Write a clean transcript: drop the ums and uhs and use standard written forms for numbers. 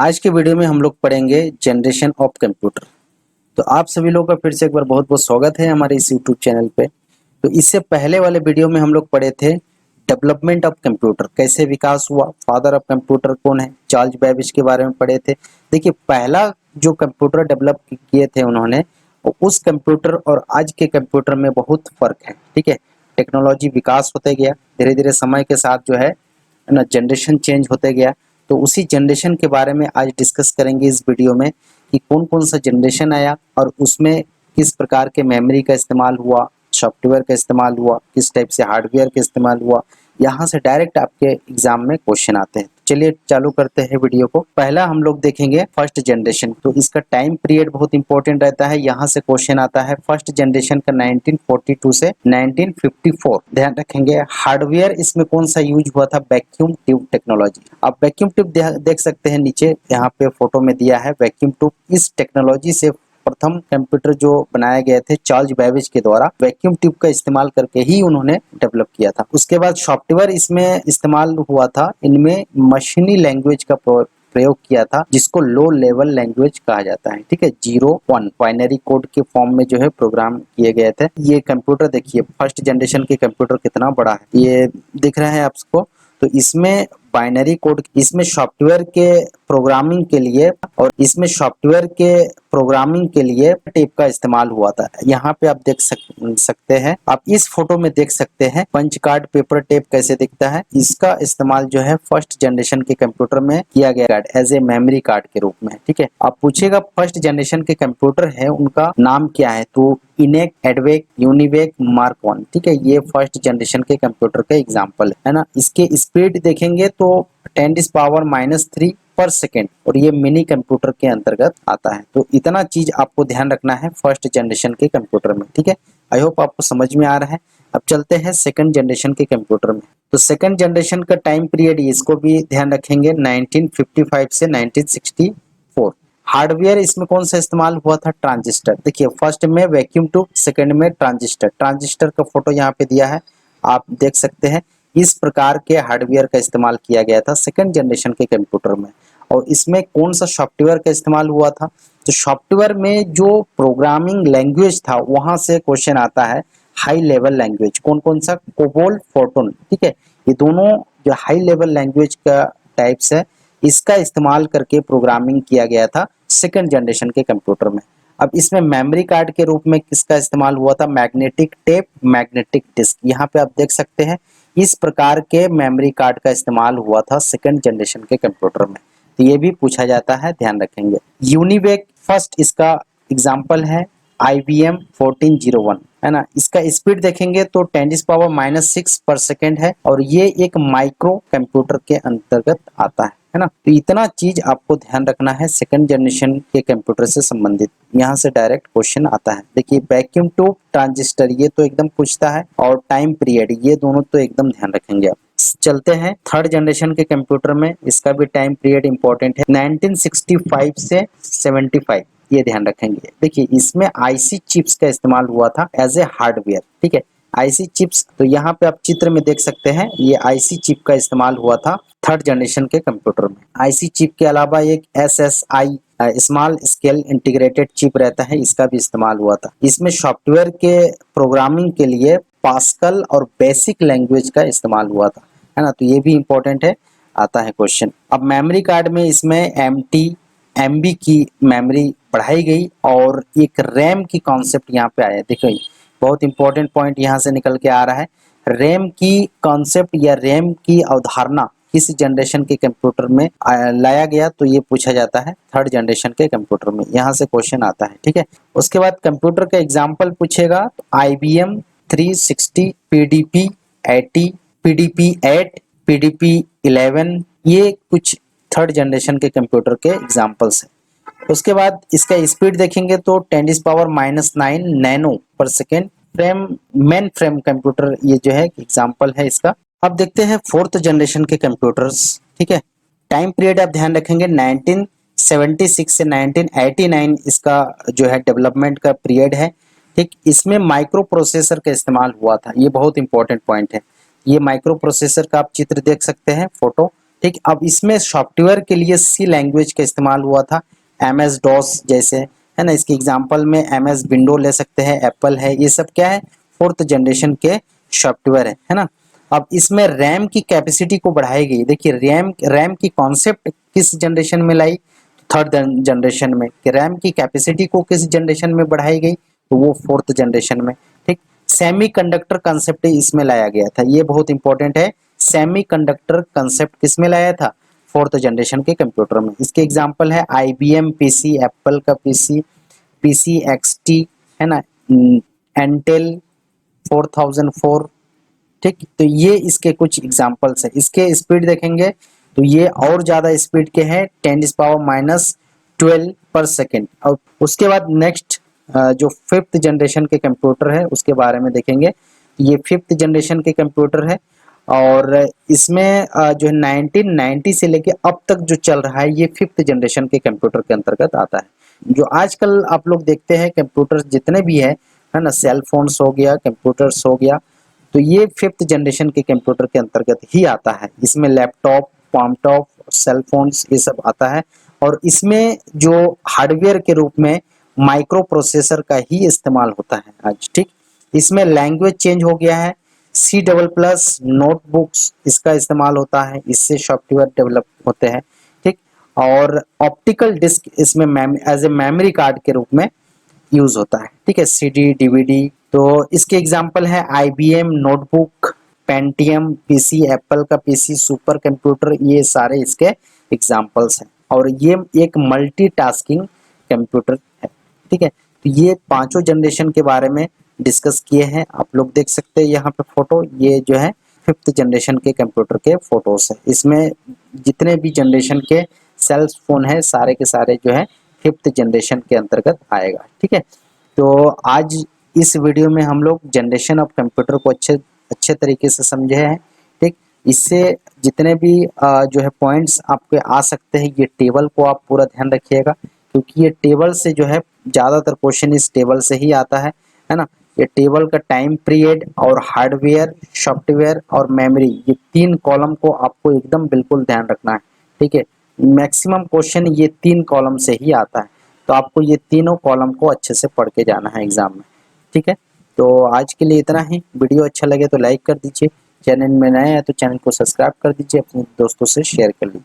आज के वीडियो में हम लोग पढ़ेंगे जनरेशन ऑफ कंप्यूटर। तो आप सभी लोगों का फिर से एक बार बहुत बहुत स्वागत है हमारे इस यूट्यूब चैनल पे। तो इससे पहले वाले वीडियो में हम लोग पढ़े थे डेवलपमेंट ऑफ कंप्यूटर, कैसे विकास हुआ, फादर ऑफ कंप्यूटर कौन है, चार्ल्स बेबेज के बारे में पढ़े थे। देखिए, पहला जो कंप्यूटर डेवलप किए थे उन्होंने, उस कंप्यूटर और आज के कंप्यूटर में बहुत फर्क है। ठीक है, टेक्नोलॉजी विकास होते गया, धीरे धीरे समय के साथ जो है ना जनरेशन चेंज होते गया। तो उसी जनरेशन के बारे में आज डिस्कस करेंगे इस वीडियो में कि कौन कौन सा जनरेशन आया और उसमें किस प्रकार के मेमोरी का इस्तेमाल हुआ, सॉफ्टवेयर का इस्तेमाल हुआ, किस टाइप से हार्डवेयर का इस्तेमाल हुआ। यहाँ से डायरेक्ट आपके एग्जाम में क्वेश्चन आते हैं। चलिए चालू करते हैं वीडियो को। पहला हम लोग देखेंगे फर्स्ट जनरेशन। तो इसका टाइम पीरियड बहुत इंपॉर्टेंट रहता है। यहाँ से क्वेश्चन आता है फर्स्ट जनरेशन का 1942 से 1954। ध्यान रखेंगे। हार्डवेयर इसमें कौन सा यूज हुआ था? Vacuum tube technology. आप वैक्यूम ट्यूब देख सकते हैं, नीचे यहाँ पे फोटो में दिया है वैक्यूम ट्यूब। इस टेक्नोलॉजी से प्रथम कंप्यूटर जो बनाए गए थे चार्ल्स बेबेज के द्वारा, वैक्यूम ट्यूब का इस्तेमाल करके ही उन्होंने डेवलप किया था। उसके बाद सॉफ्टवेयर इसमें इस्तेमाल हुआ था। इनमें मशीनी लैंग्वेज का प्रयोग किया था, जिसको लो लेवल लैंग्वेज कहा जाता है। ठीक है, 0-1 बाइनरी कोड के फॉर्म में जो है प्रोग्राम किए गए थे। ये कंप्यूटर देखिए, फर्स्ट जनरेशन के कंप्यूटर कितना बड़ा है, ये दिख रहा है आपको। तो इसमें बाइनरी कोड, इसमें सॉफ्टवेयर के प्रोग्रामिंग के लिए और इसमें सॉफ्टवेयर के प्रोग्रामिंग के लिए टेप का इस्तेमाल हुआ था। यहाँ पे आप देख सकते हैं, आप इस फोटो में देख सकते हैं पंच कार्ड पेपर टेप कैसे दिखता है। इसका इस्तेमाल जो है फर्स्ट जनरेशन के कंप्यूटर में किया गया एज ए मेमोरी कार्ड के रूप में। ठीक है, आप पूछेगा फर्स्ट जनरेशन के कंप्यूटर है उनका नाम क्या है, तो इनेक, एडवेक, यूनिवेक, मार्क 1। ठीक है, ये फर्स्ट जनरेशन के कंप्यूटर का एग्जांपल है ना। इसके स्पीड देखेंगे तो 10⁻³ पर सेकेंड, और ये मिनी कंप्यूटर के अंतर्गत आता है। तो इतना चीज आपको ध्यान रखना है फर्स्ट जनरेशन के कंप्यूटर में। ठीक है, आई होप आपको समझ में आ रहा है। अब चलते हैं सेकंड जनरेशन के कंप्यूटर में। तो सेकंड जनरेशन का टाइम पीरियड, इसको भी ध्यान रखेंगे, 1955 से 1964। हार्डवेयर इसमें कौन सा इस्तेमाल हुआ था? ट्रांजिस्टर। देखिए, फर्स्ट में वैक्यूम ट्यूब, सेकंड में ट्रांजिस्टर। ट्रांजिस्टर का फोटो यहाँ पे दिया है, आप देख सकते हैं। इस प्रकार के हार्डवेयर का इस्तेमाल किया गया था सेकंड जनरेशन के कंप्यूटर में। और इसमें कौन सा सॉफ्टवेयर का इस्तेमाल हुआ था? तो सॉफ्टवेयर में जो प्रोग्रामिंग लैंग्वेज था, वहां से क्वेश्चन आता है हाई लेवल लैंग्वेज। कौन कौन सा? कोबोल, फोर्टून। ठीक है, ये दोनों जो हाई लेवल लैंग्वेज का टाइप्स है, इसका इस्तेमाल करके प्रोग्रामिंग किया गया था सेकंड जनरेशन के कंप्यूटर में। अब इसमें मेमोरी कार्ड के रूप में किसका इस्तेमाल हुआ था? Magnetic tape, magnetic disk. यहाँ पे आप देख सकते हैं, इस प्रकार के मेमोरी कार्ड का इस्तेमाल हुआ था सेकंड जनरेशन के कंप्यूटर में। तो ये भी पूछा जाता है, ध्यान रखेंगे। यूनिवेक फर्स्ट इसका एग्जाम्पल है IBM 1401, है ना। इसका स्पीड देखेंगे तो 10⁻⁻6 पर सेकेंड है, और ये एक माइक्रो कंप्यूटर के अंतर्गत आता है ना। तो इतना चीज आपको ध्यान रखना है सेकंड जनरेशन के कंप्यूटर से संबंधित। यहाँ से डायरेक्ट क्वेश्चन आता है। देखिए, वैक्यूम ट्यूब, ट्रांजिस्टर, ये तो एकदम पूछता है, और टाइम पीरियड, ये दोनों तो एकदम ध्यान रखेंगे आप। चलते हैं थर्ड जनरेशन के कंप्यूटर में। इसका भी टाइम पीरियड इंपॉर्टेंट है, 1965 से 75, ये ध्यान रखेंगे। देखिए, इसमें IC चिप्स का इस्तेमाल हुआ था एज ए हार्डवेयर। ठीक है, IC चिप्स, तो यहाँ पे आप चित्र में देख सकते हैं, ये IC चिप का इस्तेमाल हुआ था थर्ड जनरेशन के कंप्यूटर में। IC चिप के अलावा एक SSI, small scale integrated chip रहता है, इसका भी इस्तेमाल हुआ था। इसमें सॉफ्टवेयर के प्रोग्रामिंग के लिए पास्कल और बेसिक लैंग्वेज का इस्तेमाल हुआ था, है ना। तो ये भी इंपॉर्टेंट है, आता है क्वेश्चन। अब मेमोरी कार्ड में इसमें MT, MB की मेमोरी बढ़ाई गई, और एक रैम की कॉन्सेप्ट यहाँ पे आया। देखिए, बहुत इंपॉर्टेंट पॉइंट यहाँ से निकल के आ रहा है। रैम की कॉन्सेप्ट या रैम की अवधारणा किस जनरेशन के कंप्यूटर में लाया गया? तो ये पूछा जाता है थर्ड जनरेशन के कंप्यूटर में। यहाँ से क्वेश्चन आता है। ठीक है, उसके बाद कंप्यूटर का एग्जाम्पल पूछेगा तो IBM 360, PDP 80, PDP 8, PDP 11, ये कुछ थर्ड जनरेशन के कंप्यूटर के एग्जाम्पल्स हैं। उसके बाद इसका स्पीड देखेंगे तो 10⁻⁹ नैनो पर second. Frame, main frame computer, ये जो है एग्जाम्पल है इसका। अब देखते हैं फोर्थ जनरेशन के कंप्यूटर्स। ठीक है, टाइम पीरियड आप ध्यान रखेंगे 1976 से 1989 इसका जो है डेवलपमेंट का पीरियड है। ठीक, इसमें माइक्रो प्रोसेसर का इस्तेमाल हुआ था, ये बहुत इंपॉर्टेंट पॉइंट है। ये माइक्रो प्रोसेसर का आप चित्र देख सकते हैं, फोटो। ठीक, अब इसमें सॉफ्टवेयर के लिए सी लैंग्वेज का इस्तेमाल हुआ था, MS डॉस जैसे, है ना। इसके एग्जांपल में MS विंडो ले सकते हैं, एप्पल है, ये सब क्या है, फोर्थ जनरेशन के सॉफ्टवेयर है ना। अब इसमें रैम की कैपेसिटी को बढ़ाई गई। देखिए रैम की कॉन्सेप्ट किस जनरेशन में लाई, थर्ड जनरेशन में। कि रैम की कैपेसिटी को किस जनरेशन में बढ़ाई गई, तो वो फोर्थ जनरेशन में। ठीक, सेमीकंडक्टर कंसेप्ट इसमें लाया गया था, ये बहुत इंपॉर्टेंट है। सेमीकंडक्टर कंसेप्ट किसमें लाया था, फोर्थ जनरेशन के कंप्यूटर में। इसके एग्जांपल है IBM पीसी, एप्पल का पीसी, पीसी XT, है ना, इंटेल 4004। ठीक, तो ये इसके कुछ एग्जांपल्स है। इसके स्पीड देखेंगे तो ये और ज्यादा स्पीड के हैं, 10⁻12 पर सेकेंड। और उसके बाद नेक्स्ट जो फिफ्थ जनरेशन के कंप्यूटर है उसके बारे में देखेंगे। ये फिफ्थ जनरेशन के कंप्यूटर है और इसमें जो है 1990 से लेके अब तक जो चल रहा है ये फिफ्थ जनरेशन के कंप्यूटर के अंतर्गत आता है। जो आजकल आप लोग देखते हैं कंप्यूटर जितने भी है ना, सेल फोन्स हो गया, कंप्यूटर्स हो गया, तो ये फिफ्थ जनरेशन के कंप्यूटर के अंतर्गत ही आता है। इसमें लैपटॉप, पॉमटॉप, सेल फोन्स ये सब आता है और इसमें जो हार्डवेयर के रूप में माइक्रो प्रोसेसर का ही इस्तेमाल होता है आज। ठीक, इसमें लैंग्वेज चेंज हो गया है, C++ नोटबुक्स इसका इस्तेमाल होता है, इससे सॉफ्टवेयर डेवलप होते हैं। ठीक, और ऑप्टिकल डिस्क इसमें एज ए मेमोरी कार्ड के रूप में यूज होता है। ठीक है, CD, DVD। तो इसके एग्जांपल है IBM notebook, Pentium PC, Apple का पीसी, सुपर कंप्यूटर, ये सारे इसके एग्जांपल्स हैं। और ये एक मल्टीटास्किंग कंप्यूटर है। ठीक है, तो ये पांचों जनरेशन के बारे में डिस्कस किए हैं। आप लोग देख सकते हैं यहाँ पे फोटो, ये जो है फिफ्थ जनरेशन के कंप्यूटर के फोटोज है। इसमें जितने भी जनरेशन के सेल फोन है सारे के सारे जो है फिफ्थ जनरेशन के अंतर्गत आएगा। ठीक है, तो आज इस वीडियो में हम लोग जनरेशन ऑफ कंप्यूटर को अच्छे अच्छे तरीके से समझे हैं। ठीक, इससे जितने भी जो है पॉइंट्स आपके आ सकते हैं, ये टेबल को आप पूरा ध्यान रखिएगा क्योंकि ये टेबल से जो है ज़्यादातर क्वेश्चन इस टेबल से ही आता है ना। ये टेबल का टाइम पीरियड और हार्डवेयर, सॉफ्टवेयर और मेमोरी, ये तीन कॉलम को आपको एकदम बिल्कुल ध्यान रखना है। ठीक है, मैक्सिमम क्वेश्चन ये तीन कॉलम से ही आता है, तो आपको ये तीनों कॉलम को अच्छे से पढ़ के जाना है एग्जाम में। ठीक है, तो आज के लिए इतना ही। वीडियो अच्छा लगे तो लाइक कर दीजिए, चैनल में नए हैं तो चैनल को सब्सक्राइब कर दीजिए, अपने दोस्तों से शेयर कर लीजिए।